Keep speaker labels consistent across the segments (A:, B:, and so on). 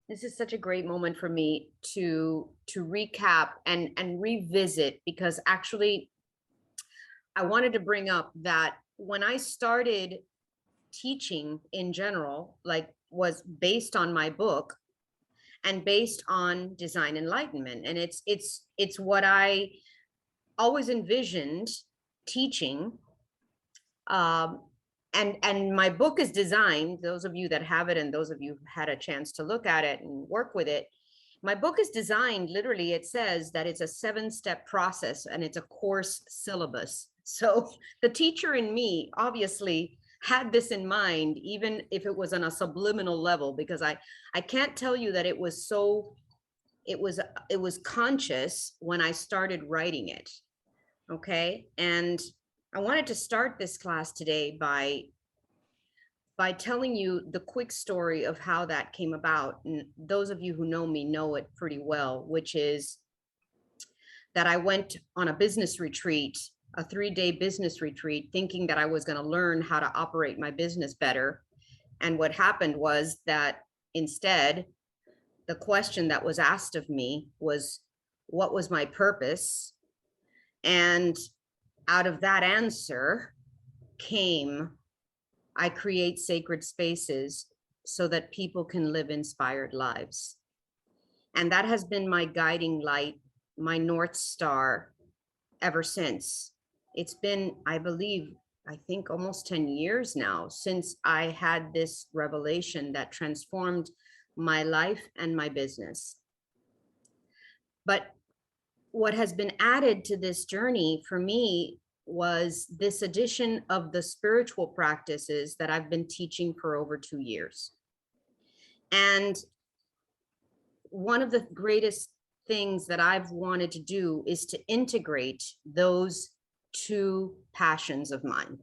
A: This is such a great moment for me to recap and revisit, because actually I wanted to bring up that when I started teaching in general, like, was based on my book and based on design enlightenment, and it's what I always envisioned teaching. um, and my book is designed, those of you that have it and those of you who had a chance to look at it and work with it, my book is designed, literally it says that it's a 7-step process and it's a course syllabus. So the teacher in me obviously had this in mind, even if it was on a subliminal level, because I can't tell you that it was so, it was it was conscious when I started writing it. Okay. And I wanted to start this class today by telling you the quick story of how that came about. And those of you who know me know it pretty well, which is that I went on a business retreat, a 3-day business retreat, thinking that I was going to learn how to operate my business better. And what happened was that instead, the question that was asked of me was, what was my purpose? And out of that answer came, I create sacred spaces so that people can live inspired lives. And that has been my guiding light, my North Star ever since. It's been, I believe, I think almost 10 years now since I had this revelation that transformed my life and my business. But what has been added to this journey for me was this addition of the spiritual practices that I've been teaching for over 2 years. And one of the greatest things that I've wanted to do is to integrate those two passions of mine.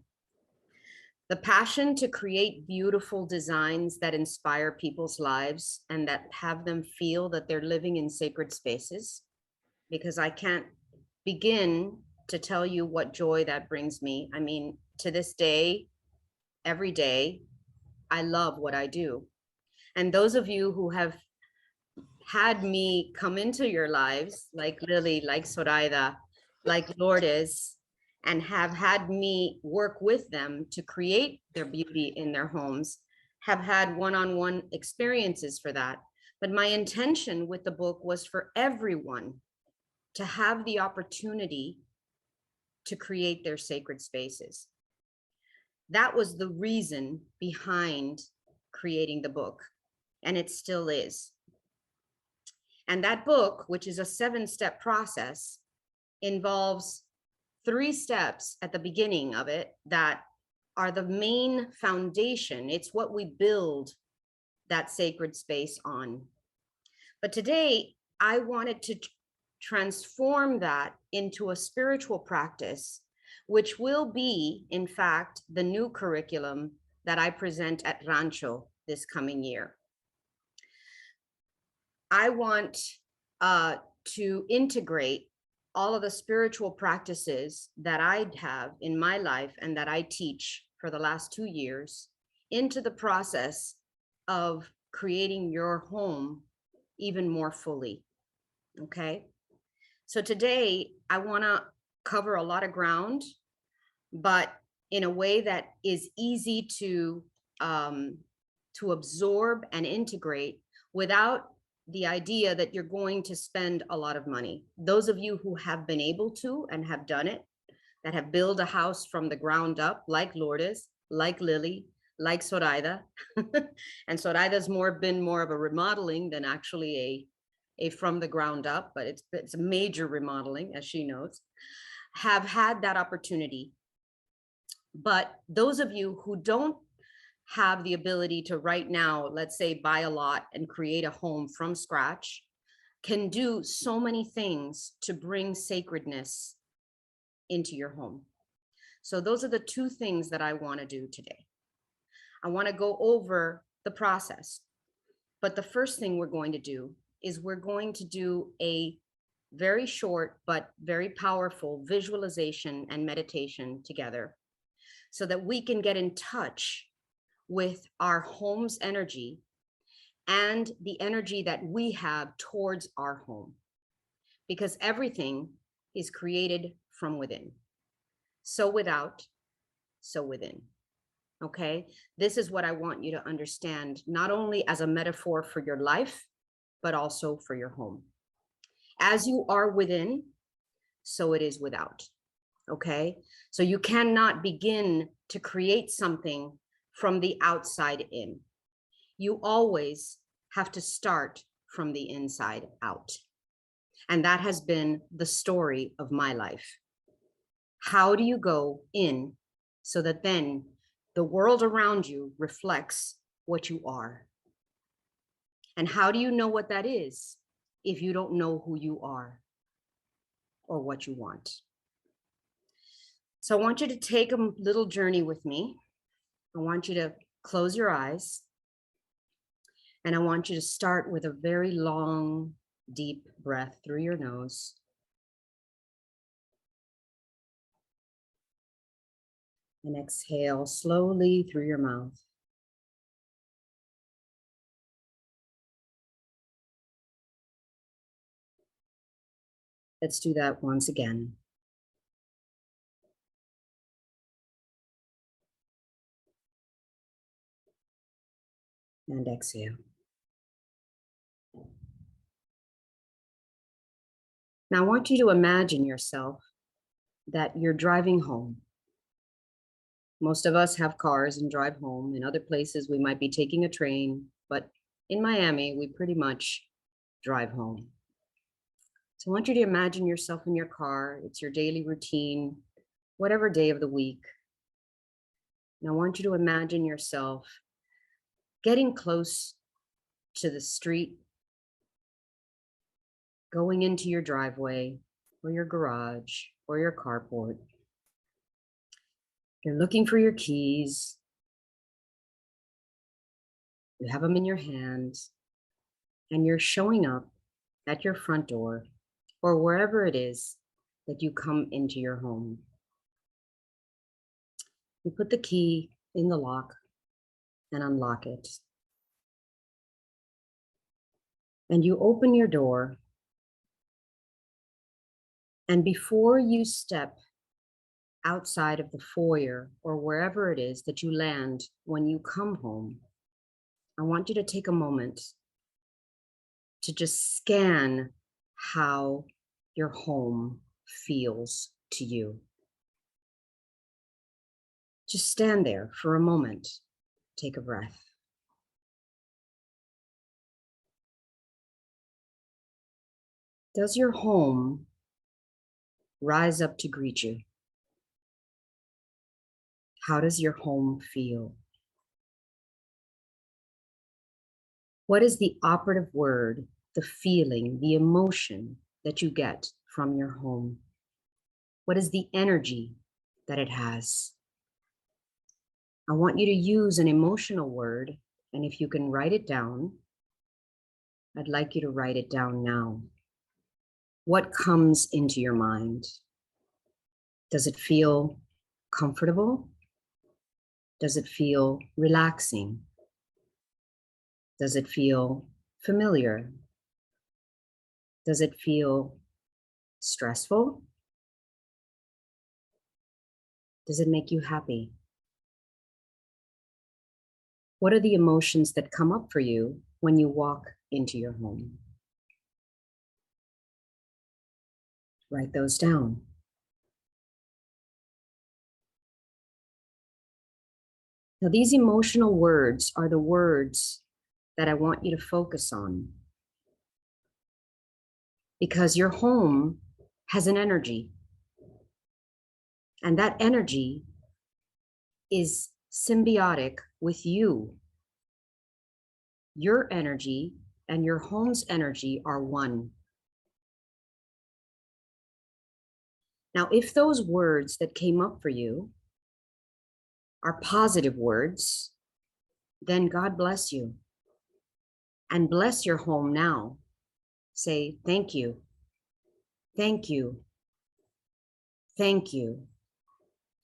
A: The passion to create beautiful designs that inspire people's lives and that have them feel that they're living in sacred spaces, because I can't begin to tell you what joy that brings me. I mean, to this day, every day, I love what I do. And those of you who have had me come into your lives, like Lily, like Soraida, like Lourdes, and have had me work with them to create their beauty in their homes, have had one-on-one experiences for that. But my intention with the book was for everyone to have the opportunity to create their sacred spaces. That was the reason behind creating the book, and it still is. And that book, which is a 7-step process, involves 3 steps at the beginning of it that are the main foundation. It's what we build that sacred space on. But today, I wanted to transform that into a spiritual practice, which will be, in fact, the new curriculum that I present at Rancho this coming year. I want to integrate all of the spiritual practices that I have in my life and that I teach for the last 2 years into the process of creating your home even more fully. Okay. So today I want to cover a lot of ground, but in a way that is easy to absorb and integrate without the idea that you're going to spend a lot of money. Those of you who have been able to and have done it, that have built a house from the ground up, like Lourdes, like Lily, like Soraida, and Soraida's been more of a remodeling than actually a from the ground up, but it's a major remodeling, as she knows, have had that opportunity. But those of you who don't have the ability to right now, let's say, buy a lot and create a home from scratch, can do so many things to bring sacredness into your home. So those are the 2 things that I want to do today. I want to go over the process. But the first thing we're going to do is we're going to do a very short but very powerful visualization and meditation together so that we can get in touch with our home's energy and the energy that we have towards our home, because everything is created from within. So without, so within. Okay. This is what I want you to understand, not only as a metaphor for your life, but also for your home. As you are within, so it is without. Okay. So you cannot begin to create something from the outside in. You always have to start from the inside out. And that has been the story of my life. How do you go in so that then the world around you reflects what you are? And how do you know what that is if you don't know who you are or what you want? So I want you to take a little journey with me. I want you to close your eyes. And I want you to start with a very long, deep breath through your nose. And exhale slowly through your mouth. Let's do that once again. And exhale. Now I want you to imagine yourself that you're driving home. Most of us have cars and drive home. In other places, we might be taking a train, but in Miami, we pretty much drive home. So I want you to imagine yourself in your car. It's your daily routine, whatever day of the week. And I want you to imagine yourself getting close to the street, going into your driveway or your garage or your carport. You're looking for your keys. You have them in your hands, and you're showing up at your front door or wherever it is that you come into your home. You put the key in the lock and unlock it. And you open your door. And before you step outside of the foyer or wherever it is that you land when you come home, I want you to take a moment to just scan how your home feels to you. Just stand there for a moment. Take a breath. Does your home rise up to greet you? How does your home feel? What is the operative word, the feeling, the emotion that you get from your home? What is the energy that it has? I want you to use an emotional word, and if you can write it down, I'd like you to write it down now. What comes into your mind? Does it feel comfortable? Does it feel relaxing? Does it feel familiar? Does it feel stressful? Does it make you happy? What are the emotions that come up for you when you walk into your home? Write those down. Now, these emotional words are the words that I want you to focus on, because your home has an energy, and that energy is symbiotic with you. Your energy and your home's energy are one. Now, if those words that came up for you are positive words, then God bless you and bless your home now. Say, thank you, thank you, thank you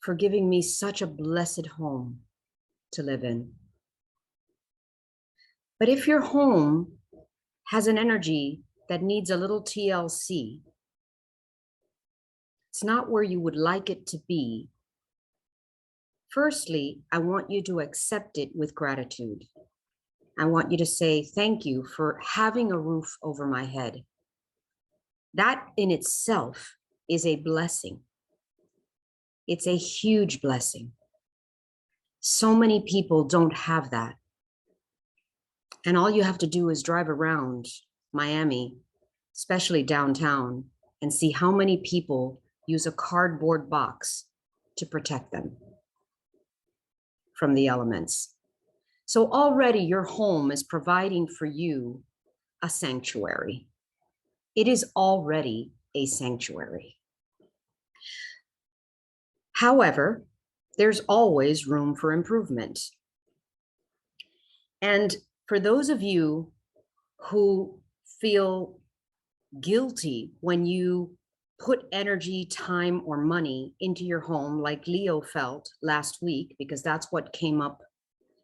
A: for giving me such a blessed home to live in. But if your home has an energy that needs a little TLC, it's not where you would like it to be. Firstly, I want you to accept it with gratitude. I want you to say, thank you for having a roof over my head. That in itself is a blessing. It's a huge blessing. So many people don't have that. And all you have to do is drive around Miami, especially downtown, and see how many people use a cardboard box to protect them from the elements. So already your home is providing for you a sanctuary. It is already a sanctuary. However, there's always room for improvement. And for those of you who feel guilty when you put energy, time, or money into your home, like Leo felt last week, because that's what came up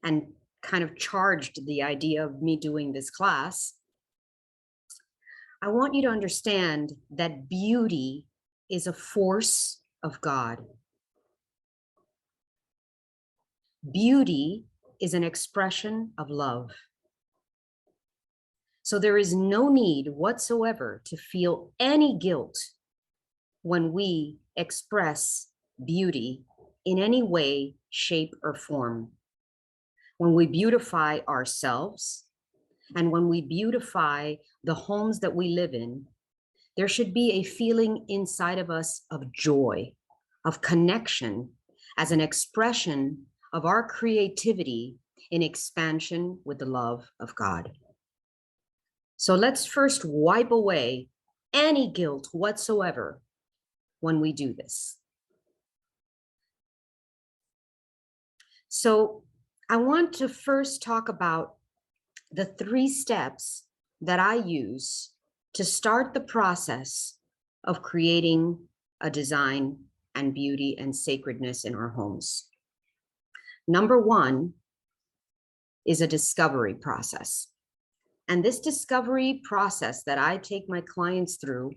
A: and kind of charged the idea of me doing this class, I want you to understand that beauty is a force of God. Beauty is an expression of love. So there is no need whatsoever to feel any guilt when we express beauty in any way, shape, or form. When we beautify ourselves and when we beautify the homes that we live in, there should be a feeling inside of us of joy, of connection, as an expression of our creativity in expansion with the love of God. So let's first wipe away any guilt whatsoever when we do this. So I want to first talk about the 3 steps that I use to start the process of creating a design and beauty and sacredness in our homes. Number 1 is a discovery process. And this discovery process that I take my clients through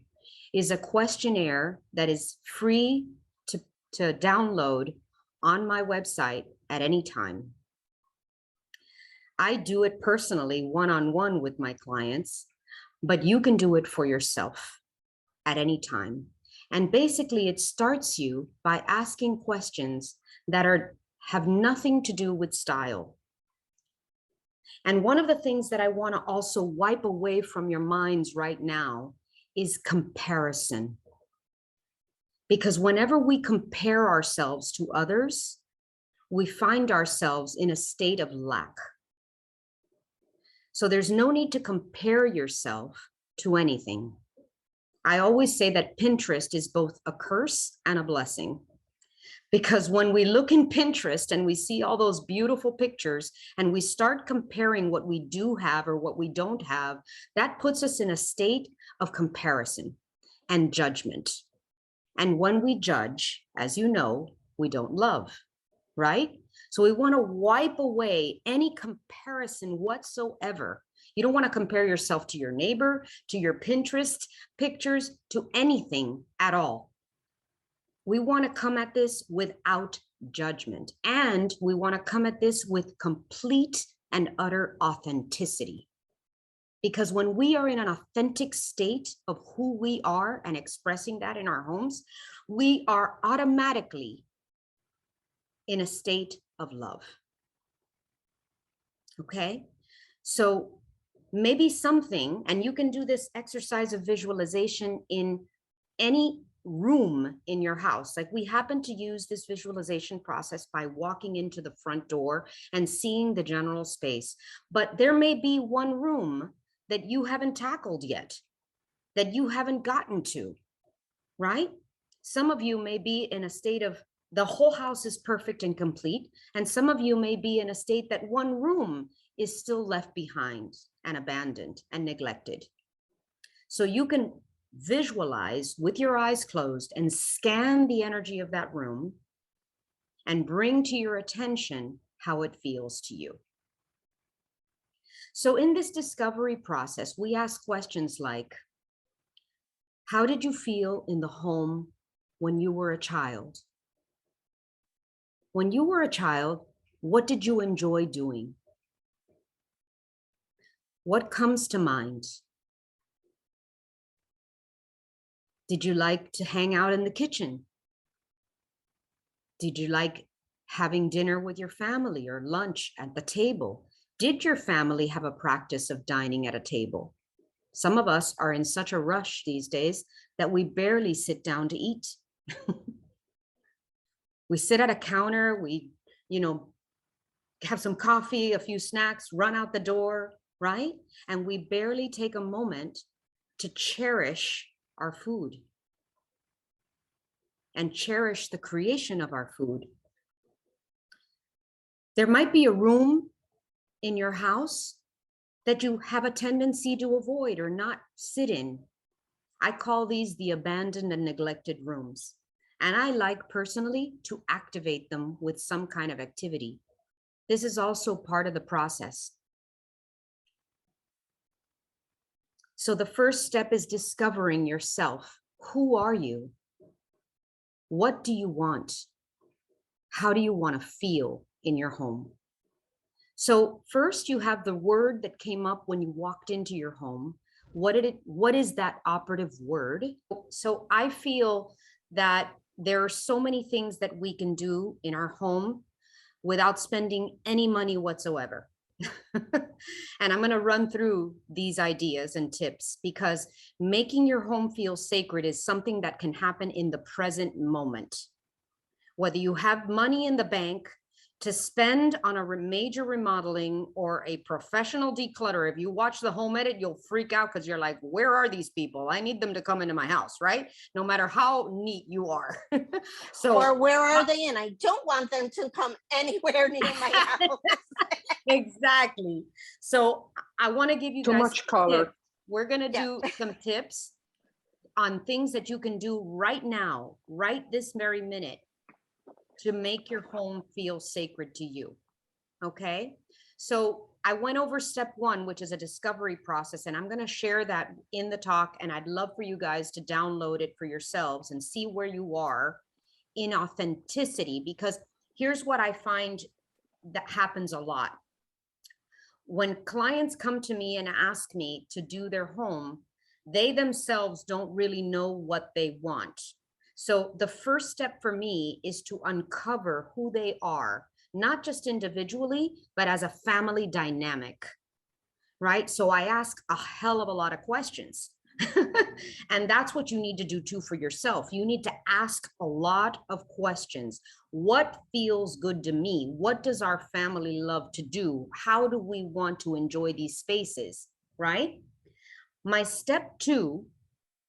A: is a questionnaire that is free to download on my website at any time. I do it personally, one-on-one with my clients, but you can do it for yourself at any time. And basically, it starts you by asking questions that have nothing to do with style. And one of the things that I want to also wipe away from your minds right now is comparison. Because whenever we compare ourselves to others, we find ourselves in a state of lack. So there's no need to compare yourself to anything. I always say that Pinterest is both a curse and a blessing. Because when we look in Pinterest and we see all those beautiful pictures and we start comparing what we do have or what we don't have, that puts us in a state of comparison and judgment. And when we judge, as you know, we don't love, right? So we want to wipe away any comparison whatsoever. You don't want to compare yourself to your neighbor, to your Pinterest pictures, to anything at all. We want to come at this without judgment, and we want to come at this with complete and utter authenticity. Because when we are in an authentic state of who we are and expressing that in our homes, we are automatically in a state of love. Okay? So maybe something, and you can do this exercise of visualization in any room in your house. Like we happen to use this visualization process by walking into the front door and seeing the general space. But there may be one room that you haven't tackled yet, that you haven't gotten to, right? Some of you may be in a state of the whole house is perfect and complete. And some of you may be in a state that one room is still left behind and abandoned and neglected. So you can visualize with your eyes closed and scan the energy of that room and bring to your attention how it feels to you. So in this discovery process, we ask questions like, how did you feel in the home when you were a child? When you were a child, what did you enjoy doing? What comes to mind? Did you like to hang out in the kitchen? Did you like having dinner with your family or lunch at the table? Did your family have a practice of dining at a table? Some of us are in such a rush these days that we barely sit down to eat. We sit at a counter, we, have some coffee, a few snacks, run out the door, right? And we barely take a moment to cherish our food and cherish the creation of our food. There might be a room in your house that you have a tendency to avoid or not sit in. I call these the abandoned and neglected rooms. And I like personally to activate them with some kind of activity. This is also part of the process. So the first step is discovering yourself. Who are you? What do you want? How do you want to feel in your home? So first you have the word that came up when you walked into your home. What is that operative word? So I feel that there are so many things that we can do in our home without spending any money whatsoever. And I'm going to run through these ideas and tips because making your home feel sacred is something that can happen in the present moment. Whether you have money in the bank to spend on a major remodeling or a professional declutter, if you watch the home edit, you'll freak out because you're like, where are these people? I need them to come into my house, right? No matter how neat you are.
B: So, or where are they? And I don't want them to come anywhere near my house.
A: Exactly. So I want to give you
C: too
A: guys
C: much color.
A: We're going to do some tips on things that you can do right now, right this very minute, to make your home feel sacred to you. Okay. So I went over step one, which is a discovery process, and I'm going to share that in the talk. And I'd love for you guys to download it for yourselves and see where you are in authenticity, because here's what I find that happens a lot. When clients come to me and ask me to do their home, they themselves don't really know what they want. So the first step for me is to uncover who they are, not just individually, but as a family dynamic, right? So I ask a hell of a lot of questions. And that's what you need to do too for yourself. You need to ask a lot of questions. What feels good to me? What does our family love to do? How do we want to enjoy these spaces, right? My step two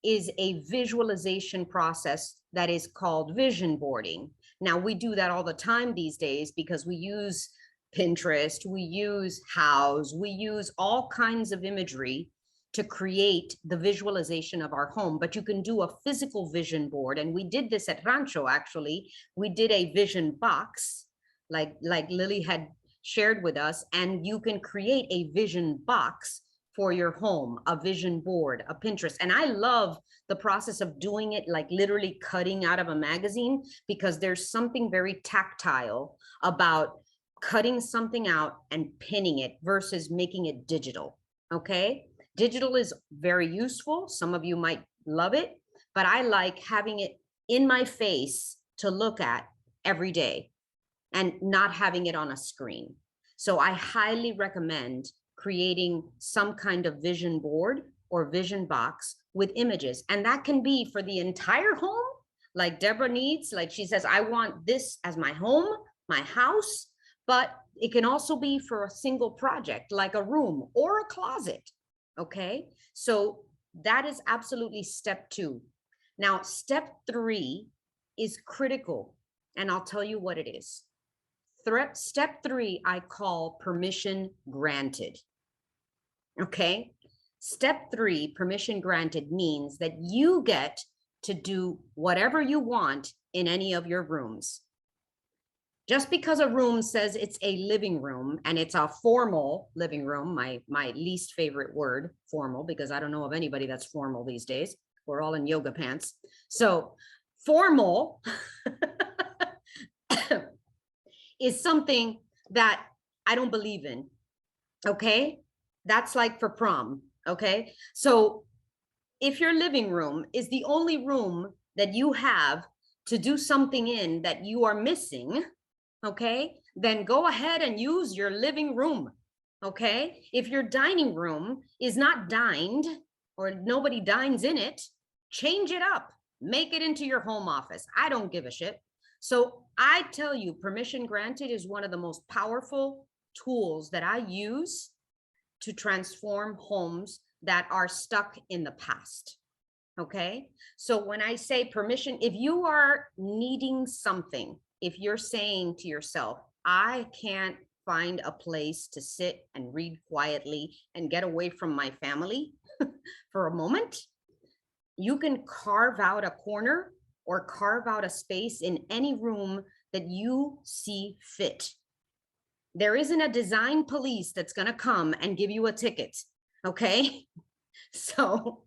A: is a visualization process that is called vision boarding. Now, we do that all the time these days because we use Pinterest, we use Houzz, we use all kinds of imagery to create the visualization of our home. But you can do a physical vision board. And we did this at Rancho, actually. We did a vision box, like Lily had shared with us, and you can create a vision box for your home, a vision board, a Pinterest. And I love the process of doing it like literally cutting out of a magazine, because there's something very tactile about cutting something out and pinning it versus making it digital. Okay. Digital is very useful. Some of you might love it, but I like having it in my face to look at every day and not having it on a screen. So I highly recommend creating some kind of vision board or vision box with images. And that can be for the entire home, like Deborah needs, like she says, I want this as my home, my house, but it can also be for a single project, like a room or a closet. Okay, so that is absolutely step two. Now, step three is critical, and I'll tell you what it is. Step three, I call permission granted. Okay, step three, permission granted, means that you get to do whatever you want in any of your rooms. Just because a room says it's a living room and it's a formal living room, my least favorite word, formal, because I don't know of anybody that's formal these days. We're all in yoga pants. So formal is something that I don't believe in. Okay. That's like for prom. Okay. So if your living room is the only room that you have to do something in that you are missing, okay, then go ahead and use your living room. Okay. If your dining room is not dined or nobody dines in it, change it up, make it into your home office. I don't give a shit. So I tell you, permission granted is one of the most powerful tools that I use to transform homes that are stuck in the past. Okay. So when I say permission, if you are needing something, if you're saying to yourself, I can't find a place to sit and read quietly and get away from my family for a moment, you can carve out a corner or carve out a space in any room that you see fit. There isn't a design police that's going to come and give you a ticket. Okay. So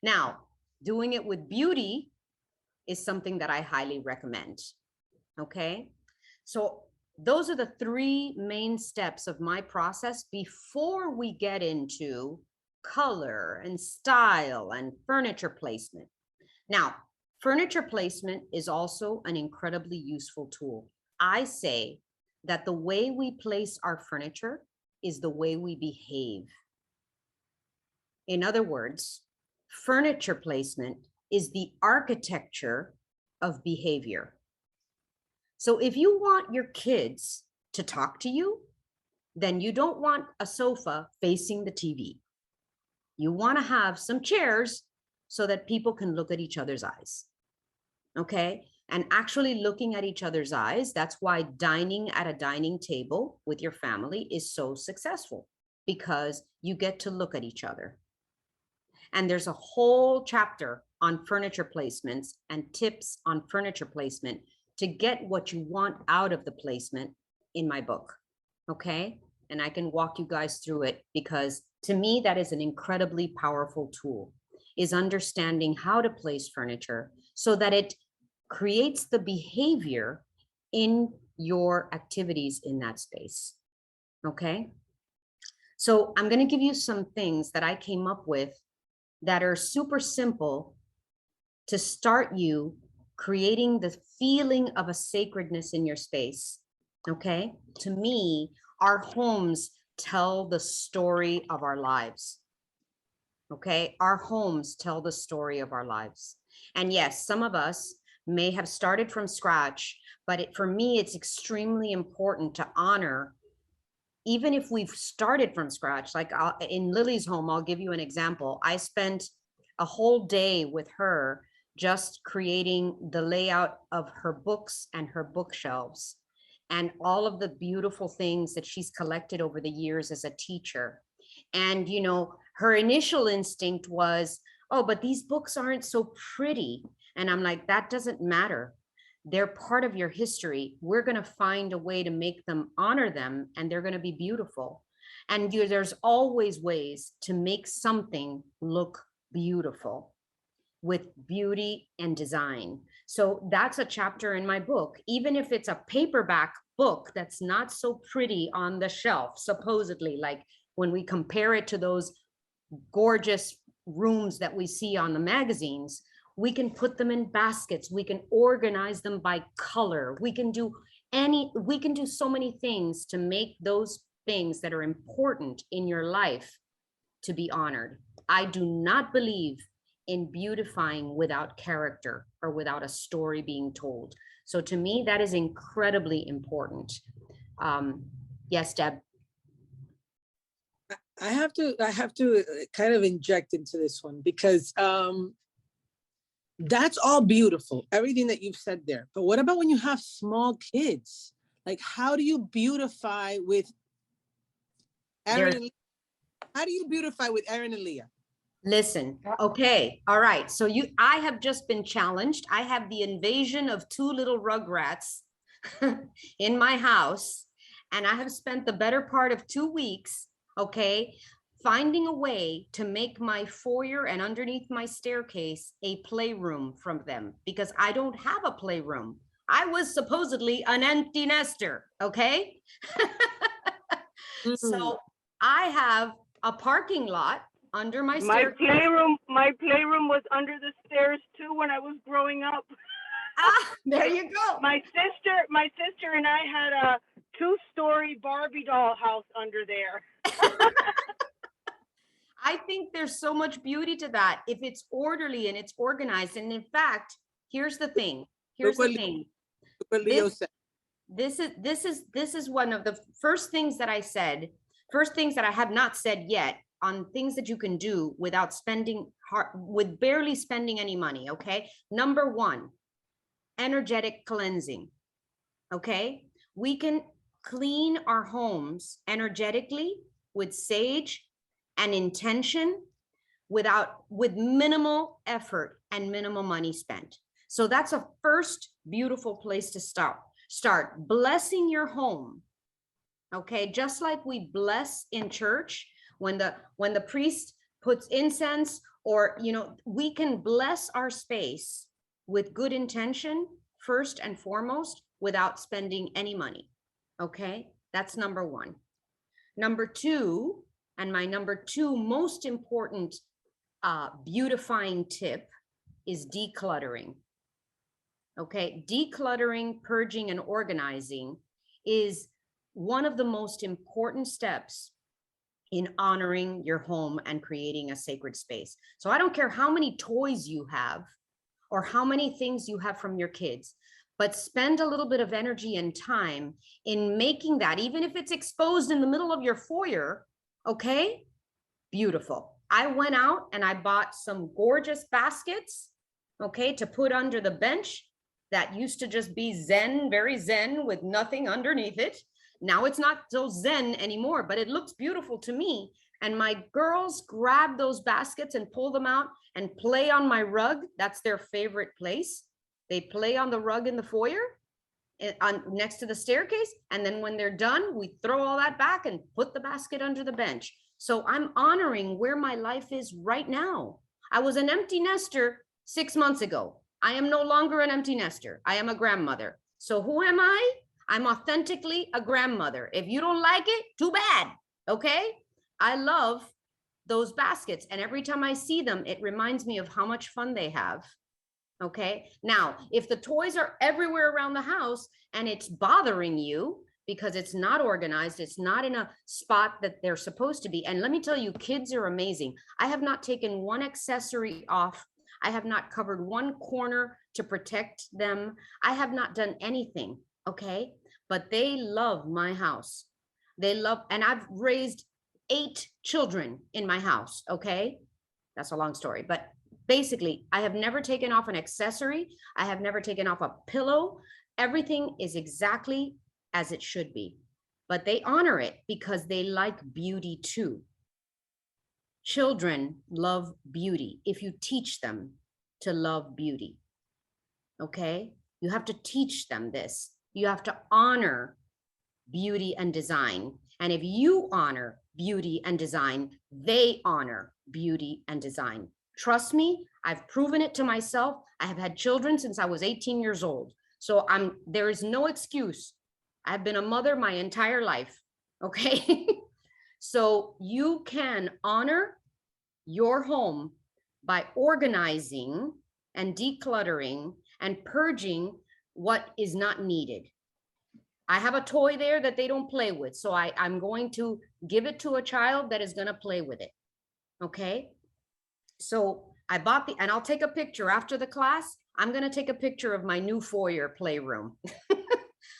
A: now, doing it with beauty is something that I highly recommend. Okay. So those are the three main steps of my process before we get into color and style and furniture placement. Now, furniture placement is also an incredibly useful tool. I say that the way we place our furniture is the way we behave. In other words, furniture placement is the architecture of behavior. So if you want your kids to talk to you, then you don't want a sofa facing the TV. You want to have some chairs so that people can look at each other's eyes. Okay. And actually looking at each other's eyes, that's why dining at a dining table with your family is so successful, because you get to look at each other. And there's a whole chapter on furniture placements and tips on furniture placement to get what you want out of the placement in my book. Okay. And I can walk you guys through it, because to me, that is an incredibly powerful tool, is understanding how to place furniture so that it creates the behavior in your activities in that space. Okay. So I'm going to give you some things that I came up with that are super simple to start you creating the feeling of a sacredness in your space. Okay. To me, our homes tell the story of our lives. Okay. Our homes tell the story of our lives. And yes, some of us may have started from scratch, but for me, it's extremely important to honor, even if we've started from scratch. Like in Lily's home, I'll give you an example. I spent a whole day with her just creating the layout of her books and her bookshelves and all of the beautiful things that she's collected over the years as a teacher. And, you know, her initial instinct was, oh, but these books aren't so pretty. And I'm like, that doesn't matter. They're part of your history. We're going to find a way to make them, honor them, and they're going to be beautiful. And there's always ways to make something look beautiful with beauty and design. So that's a chapter in my book. Even if it's a paperback book that's not so pretty on the shelf, supposedly, like when we compare it to those gorgeous rooms that we see on the magazines, we can put them in baskets. We can organize them by color. We can do so many things to make those things that are important in your life to be honored. I do not believe in beautifying without character or without a story being told. So to me, that is incredibly important. Yes, Deb.
C: I have to kind of inject into this one, because that's all beautiful, everything that you've said there. But what about when you have small kids? Like, how do you beautify with Aaron? How do you beautify with Aaron and Leah?
A: Listen, okay, all right. So I have just been challenged. I have the invasion of two little rugrats in my house, and I have spent the better part of 2 weeks, okay, finding a way to make my foyer and underneath my staircase a playroom from them, because I don't have a playroom. I was supposedly an empty nester, okay?
C: Mm.
A: So I have a parking lot under my
D: My
A: staircase.
D: playroom was under the stairs too when I was growing up.
A: Ah, there you go.
D: My sister and I had a 2-story Barbie doll house under there.
A: I think there's so much beauty to that if it's orderly and it's organized. And in fact, here's the thing. Here's the thing.
C: What Leo said.
A: This is one of the first things that I said, first things that I have not said yet on things that you can do without spending with barely spending any money. Okay. Number one, energetic cleansing. Okay. We can clean our homes energetically with sage and intention with minimal effort and minimal money spent. So that's a first beautiful place to start blessing your home. Okay, just like we bless in church when the priest puts incense, or we can bless our space with good intention first and foremost without spending any money. Okay, that's number one. Number two, and my number two most important beautifying tip is decluttering. Okay, decluttering, purging, and organizing is one of the most important steps in honoring your home and creating a sacred space. So I don't care how many toys you have or how many things you have from your kids, but spend a little bit of energy and time in making that, even if it's exposed in the middle of your foyer, okay? Beautiful. I went out and I bought some gorgeous baskets, okay, to put under the bench that used to just be zen, very zen with nothing underneath it. Now it's not so zen anymore, but it looks beautiful to me. And my girls grab those baskets and pull them out and play on my rug. That's their favorite place. They play on the rug in the foyer next to the staircase. And then when they're done, we throw all that back and put the basket under the bench. So I'm honoring where my life is right now. I was an empty nester 6 months ago. I am no longer an empty nester. I am a grandmother. So who am I? I'm authentically a grandmother. If you don't like it, too bad. Okay? I love those baskets. And every time I see them, it reminds me of how much fun they have. Okay? Now, if the toys are everywhere around the house and it's bothering you because it's not organized, it's not in a spot that they're supposed to be. And let me tell you, kids are amazing. I have not taken one accessory off. I have not covered one corner to protect them. I have not done anything. Okay. But they love my house. They love, and I've raised 8 children in my house. Okay. That's a long story, but basically I have never taken off an accessory. I have never taken off a pillow. Everything is exactly as it should be, but they honor it because they like beauty too. Children love beauty if you teach them to love beauty. Okay. You have to teach them this. You have to honor beauty and design. And if you honor beauty and design, they honor beauty and design. Trust me, I've proven it to myself. I have had children since I was 18 years old. So there is no excuse. I've been a mother my entire life. Okay. So you can honor your home by organizing and decluttering and purging what is not needed. I have a toy there that they don't play with. So I'm going to give it to a child that is going to play with it. Okay. So I bought and I'll take a picture after the class. I'm going to take a picture of my new foyer playroom.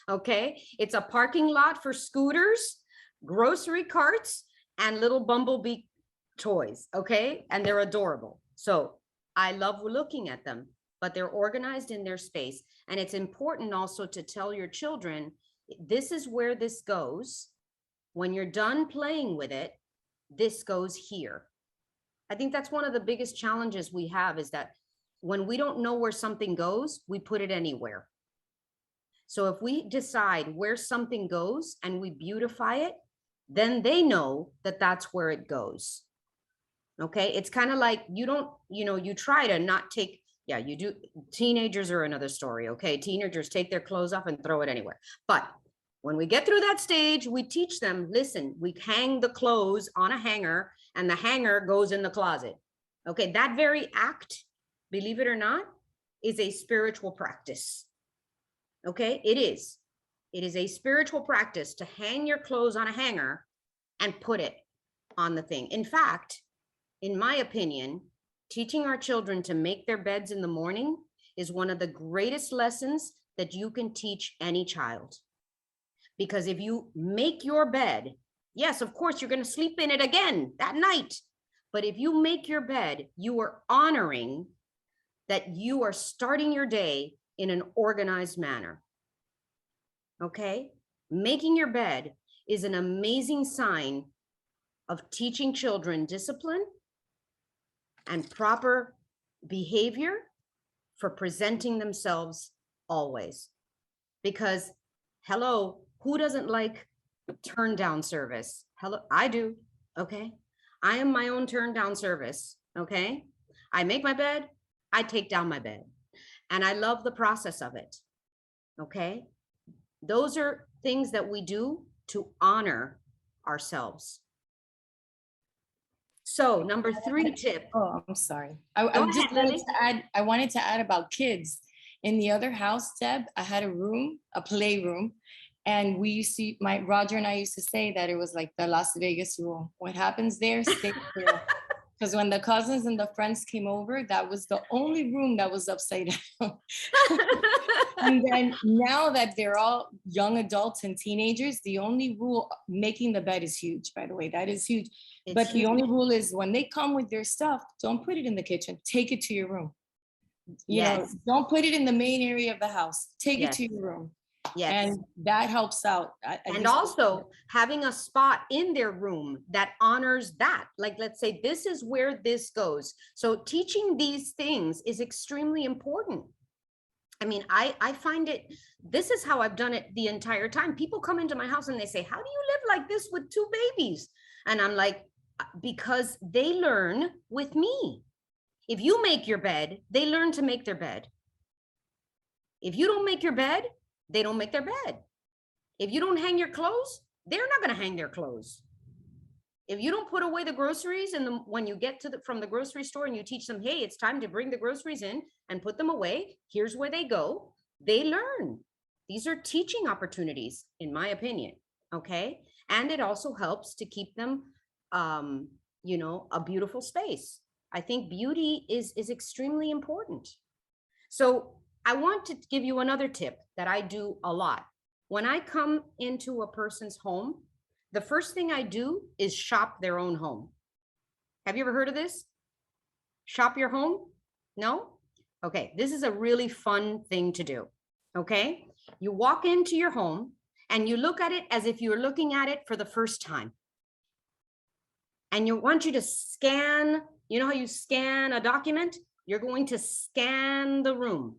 A: Okay. It's a parking lot for scooters, grocery carts, and little bumblebee toys. Okay. And they're adorable. So I love looking at them, but they're organized in their space. And it's important also to tell your children, this is where this goes. When you're done playing with it, this goes here. I think that's one of the biggest challenges we have, is that when we don't know where something goes, we put it anywhere. So if we decide where something goes and we beautify it, then they know that that's where it goes. Okay. It's kind of like you don't, you try to not take, yeah, you do. Teenagers are another story. Okay. Teenagers take their clothes off and throw it anywhere. But when we get through that stage, we teach them, listen, we hang the clothes on a hanger and the hanger goes in the closet. Okay. That very act, believe it or not, is a spiritual practice. Okay. It is. It is a spiritual practice to hang your clothes on a hanger and put it on the thing. In fact, in my opinion, teaching our children to make their beds in the morning is one of the greatest lessons that you can teach any child. Because if you make your bed, yes, of course, you're going to sleep in it again that night. But if you make your bed, you are honoring that you are starting your day in an organized manner. Okay? Making your bed is an amazing sign of teaching children discipline and proper behavior for presenting themselves always. Because, hello, who doesn't like turn down service? Hello, I do. Okay. I am my own turn down service. Okay. I make my bed, I take down my bed, and I love the process of it. Okay. Those are things that we do to honor ourselves. So number 3 tip.
E: Oh, I'm sorry.
A: Go
E: I just
A: ahead,
E: wanted
A: Lily.
E: to add, I wanted to add about kids. In the other house, Deb, I had a room, a playroom, and we used to, Roger and I used to say that it was like the Las Vegas rule. What happens there, stays there. Because when the cousins and the friends came over, that was the only room that was upside down. And then now that they're all young adults and teenagers, the only rule, making the bed is huge, by the way, that is huge. But the only rule is when they come with their stuff, don't put it in the kitchen, take it to your room. You know, don't put it in the main area of the house, take it to your room.
A: Yes.
E: And that helps out.
A: And also having a spot in their room that honors that. Like, let's say this is where this goes. So teaching these things is extremely important. I mean, I find it, this is how I've done it the entire time. People come into my house and they say, how do you live like this with 2 babies? And I'm like, because they learn with me. If you make your bed, they learn to make their bed. If you don't make your bed, they don't make their bed. If you don't hang your clothes, they're not going to hang their clothes. If you don't put away the groceries and when you get to from the grocery store and you teach them, hey, it's time to bring the groceries in and put them away, here's where they go, they learn. These are teaching opportunities, in my opinion. Okay. And it also helps to keep them, you know, a beautiful space. I think beauty is extremely important. So I want to give you another tip that I do a lot. When I come into a person's home, the first thing I do is shop their own home. Have you ever heard of this? Shop your home? No? Okay, this is a really fun thing to do. Okay, you walk into your home and you look at it as if you're looking at it for the first time. And you want you to scan, you know how you scan a document? You're going to scan the room.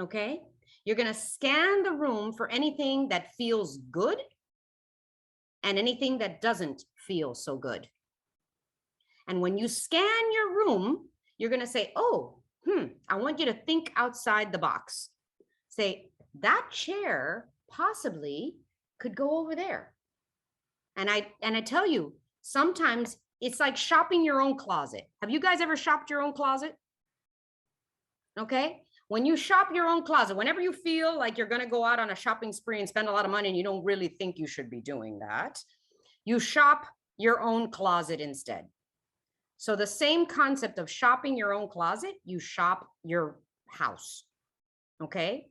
A: Okay, you're going to scan the room for anything that feels good and anything that doesn't feel so good. And when you scan your room, you're going to say, oh, I want you to think outside the box. Say, that chair possibly could go over there. And I tell you, sometimes it's like shopping your own closet. Have you guys ever shopped your own closet? Okay. When you shop your own closet, whenever you feel like you're going to go out on a shopping spree and spend a lot of money and you don't really think you should be doing that, you shop your own closet instead. So the same concept of shopping your own closet, you shop your house. Okay.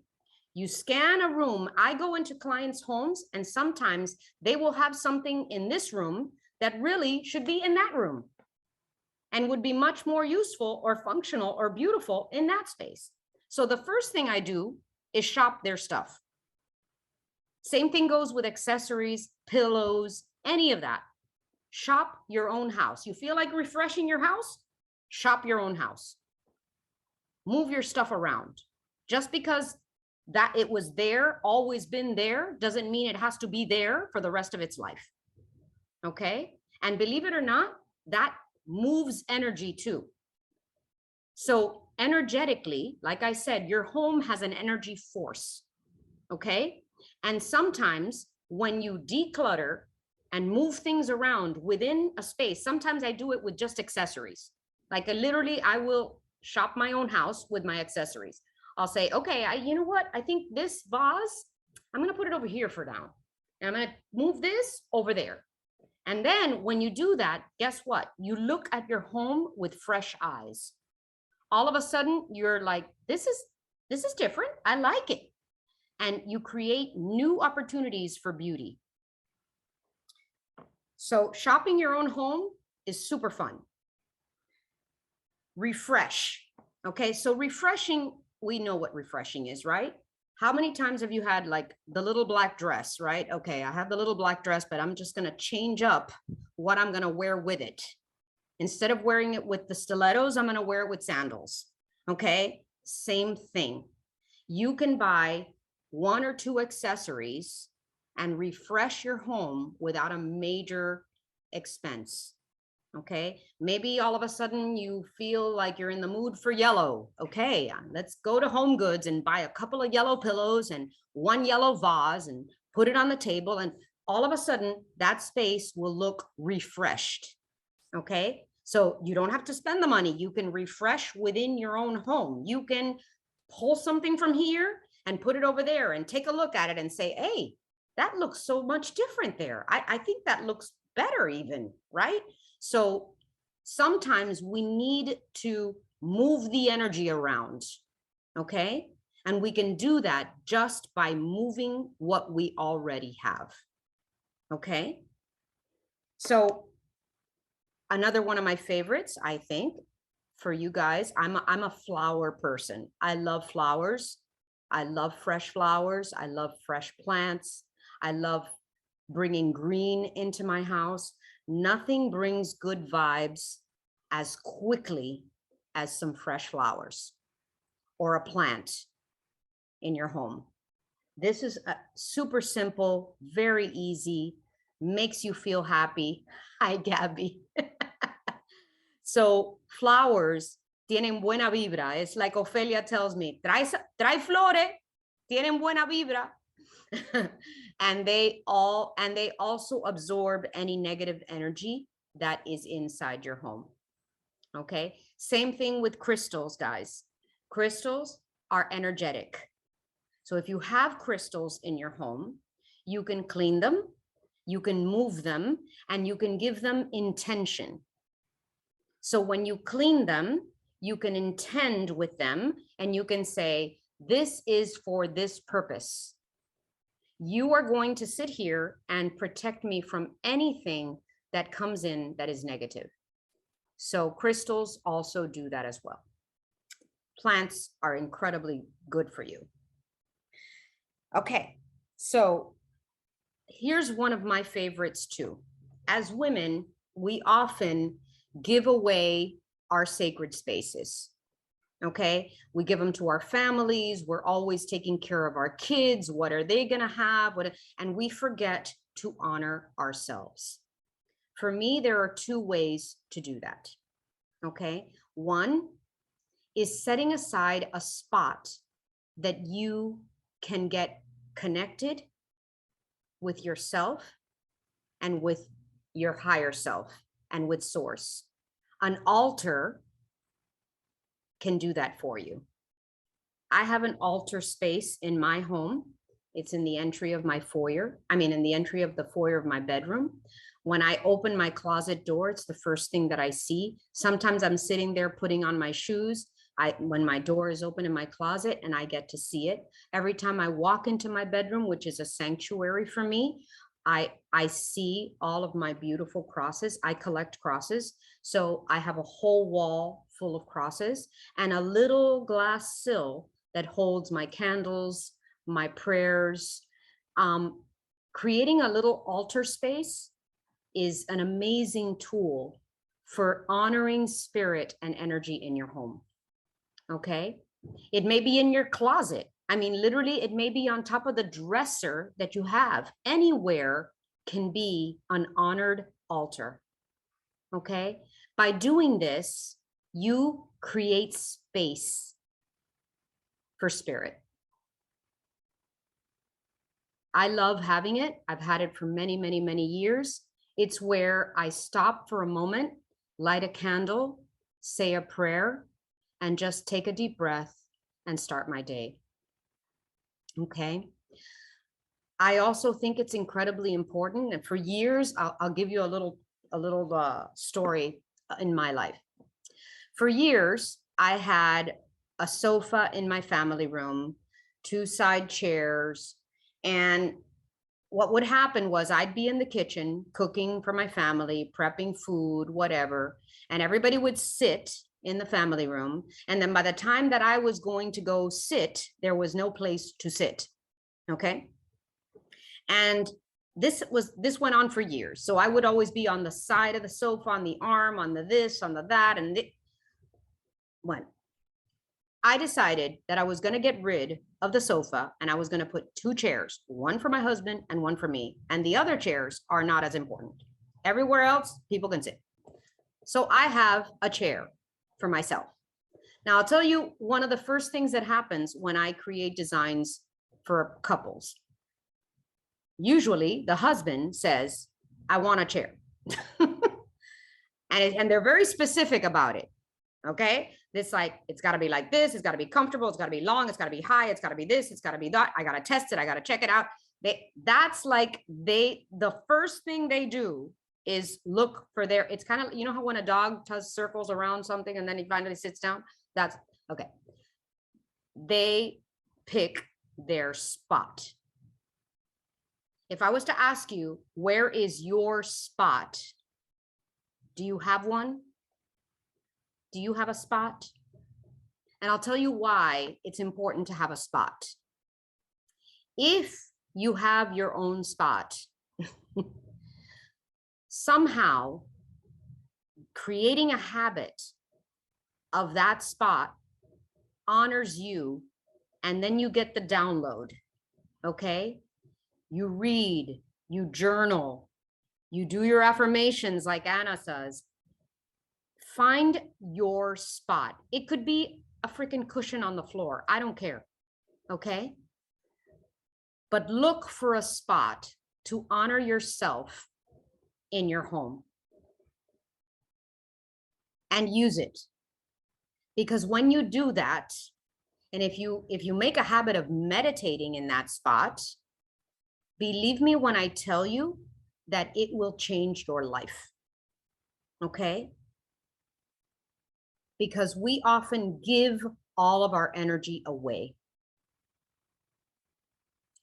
A: You scan a room. I go into clients' homes and sometimes they will have something in this room that really should be in that room and would be much more useful or functional or beautiful in that space. So the first thing I do is shop their stuff. Same thing goes with accessories, pillows, any of that. Shop your own house. You feel like refreshing your house? Shop your own house. Move your stuff around. Just because that it was there, always been there, doesn't mean it has to be there for the rest of its life. Okay. And believe it or not, that moves energy too. So energetically, like I said, your home has an energy force. Okay. And sometimes when you declutter and move things around within a space, sometimes I do it with just accessories. Like literally, I will shop my own house with my accessories. I'll say, okay, you know what? I think this vase, I'm going to put it over here for now. And I'm going to move this over there. And then when you do that, guess what? You look at your home with fresh eyes. All of a sudden, you're like, this is different. I like it. And you create new opportunities for beauty. So shopping your own home is super fun. Refresh. Okay, so refreshing, we know what refreshing is, right? How many times have you had like the little black dress, right? Okay, I have the little black dress, but I'm just going to change up what I'm going to wear with it. Instead of wearing it with the stilettos, I'm going to wear it with sandals. Okay, same thing. You can buy 1 or 2 accessories and refresh your home without a major expense. Okay, maybe all of a sudden you feel like you're in the mood for yellow. Okay, let's go to Home Goods and buy a couple of yellow pillows and 1 yellow vase and put it on the table. And all of a sudden that space will look refreshed. Okay, so you don't have to spend the money. You can refresh within your own home. You can pull something from here and put it over there and take a look at it and say, hey, that looks so much different there. I think that looks better even, right? So sometimes we need to move the energy around, okay? And we can do that just by moving what we already have, okay? So another one of my favorites, I think, for you guys, I'm a flower person. I love flowers. I love fresh flowers. I love fresh plants. I love bringing green into my house. Nothing brings good vibes as quickly as some fresh flowers or a plant in your home. This is a super simple, very easy, makes you feel happy. Hi, Gabby. So flowers tienen buena vibra. It's like Ofelia tells me, trae flores, tienen buena vibra. And they also absorb any negative energy that is inside your home. Okay. Same thing with crystals, guys. Crystals are energetic. So if you have crystals in your home, you can clean them, you can move them, and you can give them intention. So when you clean them, you can intend with them and you can say, this is for this purpose. You are going to sit here and protect me from anything that comes in that is negative. So crystals also do that as well. Plants are incredibly good for you. Okay, so here's one of my favorites too. As women, we often give away our sacred spaces. Okay, we give them to our families. We're always taking care of our kids. What are they going to have? And we forget to honor ourselves. For me, there are 2 ways to do that. Okay, one is setting aside a spot that you can get connected with yourself and with your higher self and with source. An altar can do that for you. I have an altar space in my home. It's in the entry of my foyer. In the entry of the foyer of my bedroom. When I open my closet door, it's the first thing that I see. Sometimes I'm sitting there putting on my shoes. When my door is open in my closet and I get to see it. Every time I walk into my bedroom, which is a sanctuary for me, I see all of my beautiful crosses. I collect crosses. So I have a whole wall full of crosses and a little glass sill that holds my candles, my prayers. Creating a little altar space is an amazing tool for honoring spirit and energy in your home. Okay. It may be in your closet. I mean, literally, it may be on top of the dresser that you have. Anywhere can be an honored altar. Okay? By doing this, you create space for spirit. I love having it. I've had it for many, many, many years. It's where I stop for a moment, light a candle, say a prayer, and just take a deep breath and start my day. Okay. I also think it's incredibly important. And for years, I'll give you a little story in my life. For years, I had a sofa in my family room, 2 side chairs, and what would happen was I'd be in the kitchen cooking for my family, prepping food, whatever, and everybody would sit in the family room. And then by the time that I was going to go sit, there was no place to sit. Okay. And this went on for years. So I would always be on the side of the sofa, on the arm, on the this, on the that. And when I decided that I was going to get rid of the sofa and I was going to put 2 chairs, one for my husband and one for me. And the other chairs are not as important. Everywhere else, people can sit. So I have a chair for myself. Now, I'll tell you one of the first things that happens when I create designs for couples. Usually the husband says, I want a chair. and they're very specific about it. Okay. It's like, it's got to be like this. It's got to be comfortable. It's got to be long. It's got to be high. It's got to be this. It's got to be that. I got to test it. I got to check it out. The first thing they do is look for it's kind of, you know how when a dog does circles around something and then he finally sits down, that's okay. They pick their spot. If I was to ask you, where is your spot? Do you have one? Do you have a spot? And I'll tell you why it's important to have a spot. If you have your own spot, somehow creating a habit of that spot honors you, and then you get the download, okay? You read, you journal, you do your affirmations like Anna says. Find your spot. It could be a freaking cushion on the floor. I don't care. Okay. But look for a spot to honor yourself in your home and use it. Because when you do that, and if you make a habit of meditating in that spot, believe me when I tell you that it will change your life. Okay. Because we often give all of our energy away.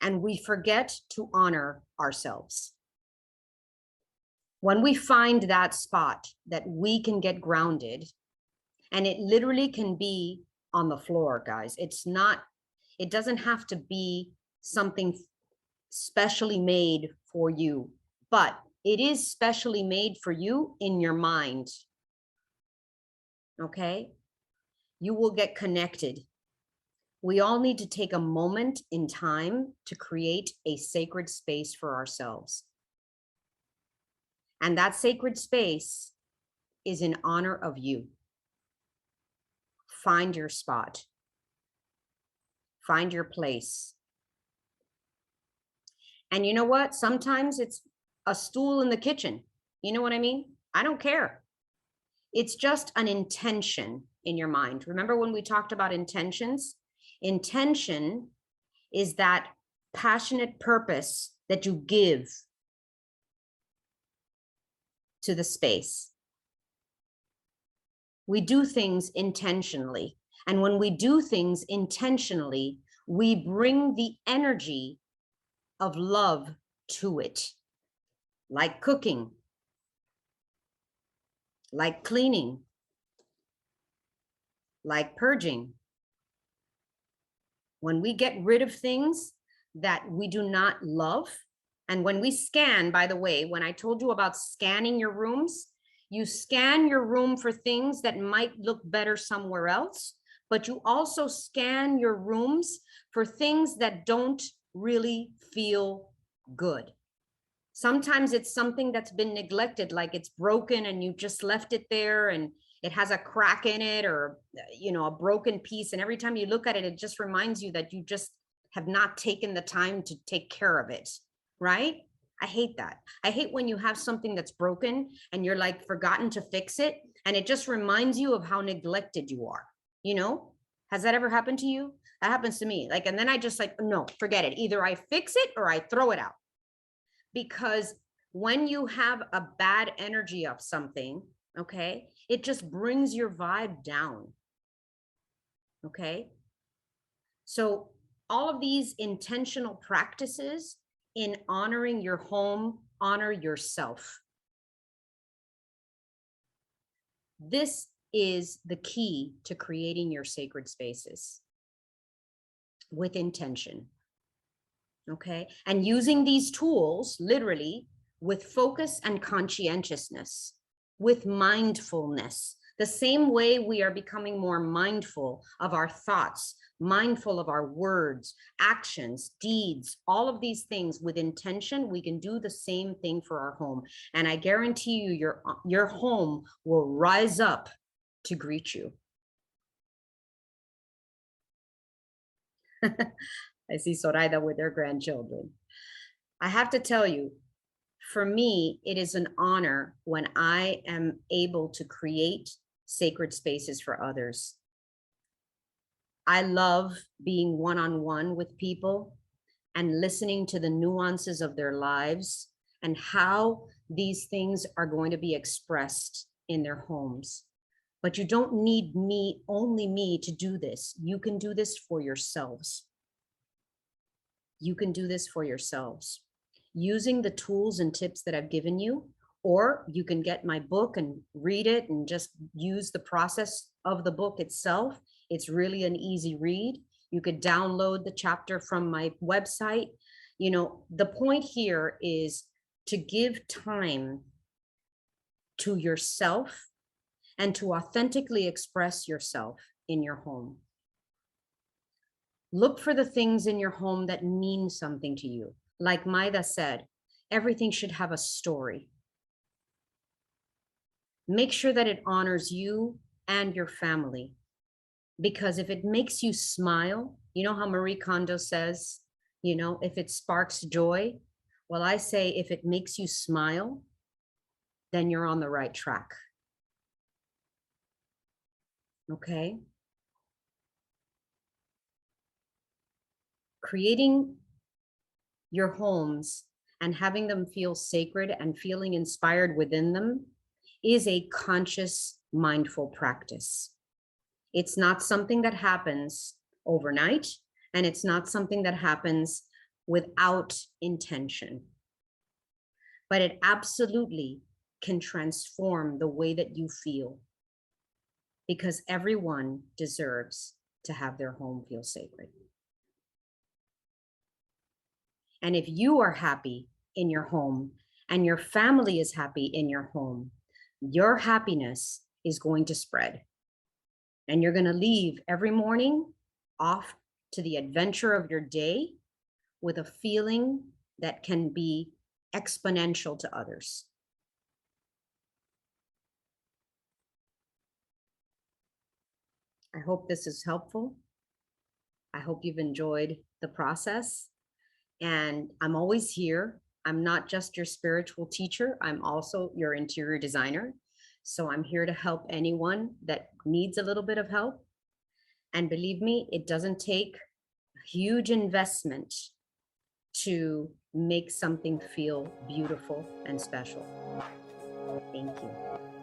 A: And we forget to honor ourselves. When we find that spot that we can get grounded, and it literally can be on the floor, guys. It doesn't have to be something specially made for you, but it is specially made for you in your mind. Okay, you will get connected. We all need to take a moment in time to create a sacred space for ourselves. And that sacred space is in honor of you. Find your spot. Find your place. And you know what? Sometimes it's a stool in the kitchen. You know what I mean? I don't care. It's just an intention in your mind. Remember when we talked about intentions? Intention is that passionate purpose that you give to the space. We do things intentionally. And when we do things intentionally, we bring the energy of love to it, like cooking, like cleaning, like purging. When we get rid of things that we do not love, and when we scan, by the way, when I told you about scanning your rooms, you scan your room for things that might look better somewhere else, but you also scan your rooms for things that don't really feel good. Sometimes it's something that's been neglected, like it's broken and you just left it there and it has a crack in it, or, you know, a broken piece. And every time you look at it, it just reminds you that you just have not taken the time to take care of it, right? I hate that. I hate when you have something that's broken and you're like forgotten to fix it. And it just reminds you of how neglected you are, you know? Has that ever happened to you? That happens to me. Like, and then I just like, no, forget it. Either I fix it or I throw it out. Because when you have a bad energy of something, okay, it just brings your vibe down. Okay. So all of these intentional practices in honoring your home, honor yourself. This is the key to creating your sacred spaces with intention. Okay. And using these tools literally with focus and conscientiousness, with mindfulness, the same way we are becoming more mindful of our thoughts, mindful of our words, actions, deeds, all of these things with intention, we can do the same thing for our home. And I guarantee you, your home will rise up to greet you. I see Zoraida with their grandchildren. I have to tell you, for me, it is an honor when I am able to create sacred spaces for others. I love being one-on-one with people and listening to the nuances of their lives and how these things are going to be expressed in their homes. But you don't need me, only me, to do this. You can do this for yourselves. You can do this for yourselves using the tools and tips that I've given you, or you can get my book and read it and just use the process of the book itself. It's really an easy read. You could download the chapter from my website. You know, the point here is to give time to yourself and to authentically express yourself in your home. Look for the things in your home that mean something to you. Like Maida said, everything should have a story. Make sure that it honors you and your family. Because if it makes you smile, you know how Marie Kondo says, you know, if it sparks joy, well, I say if it makes you smile, then you're on the right track. Okay? Creating your homes and having them feel sacred and feeling inspired within them is a conscious, mindful practice. It's not something that happens overnight, and it's not something that happens without intention. But it absolutely can transform the way that you feel, because everyone deserves to have their home feel sacred. And if you are happy in your home and your family is happy in your home, your happiness is going to spread. And you're going to leave every morning off to the adventure of your day with a feeling that can be exponential to others. I hope this is helpful. I hope you've enjoyed the process. And I'm always here. I'm not just your spiritual teacher. I'm also your interior designer. So I'm here to help anyone that needs a little bit of help. And believe me, it doesn't take a huge investment to make something feel beautiful and special. Thank you.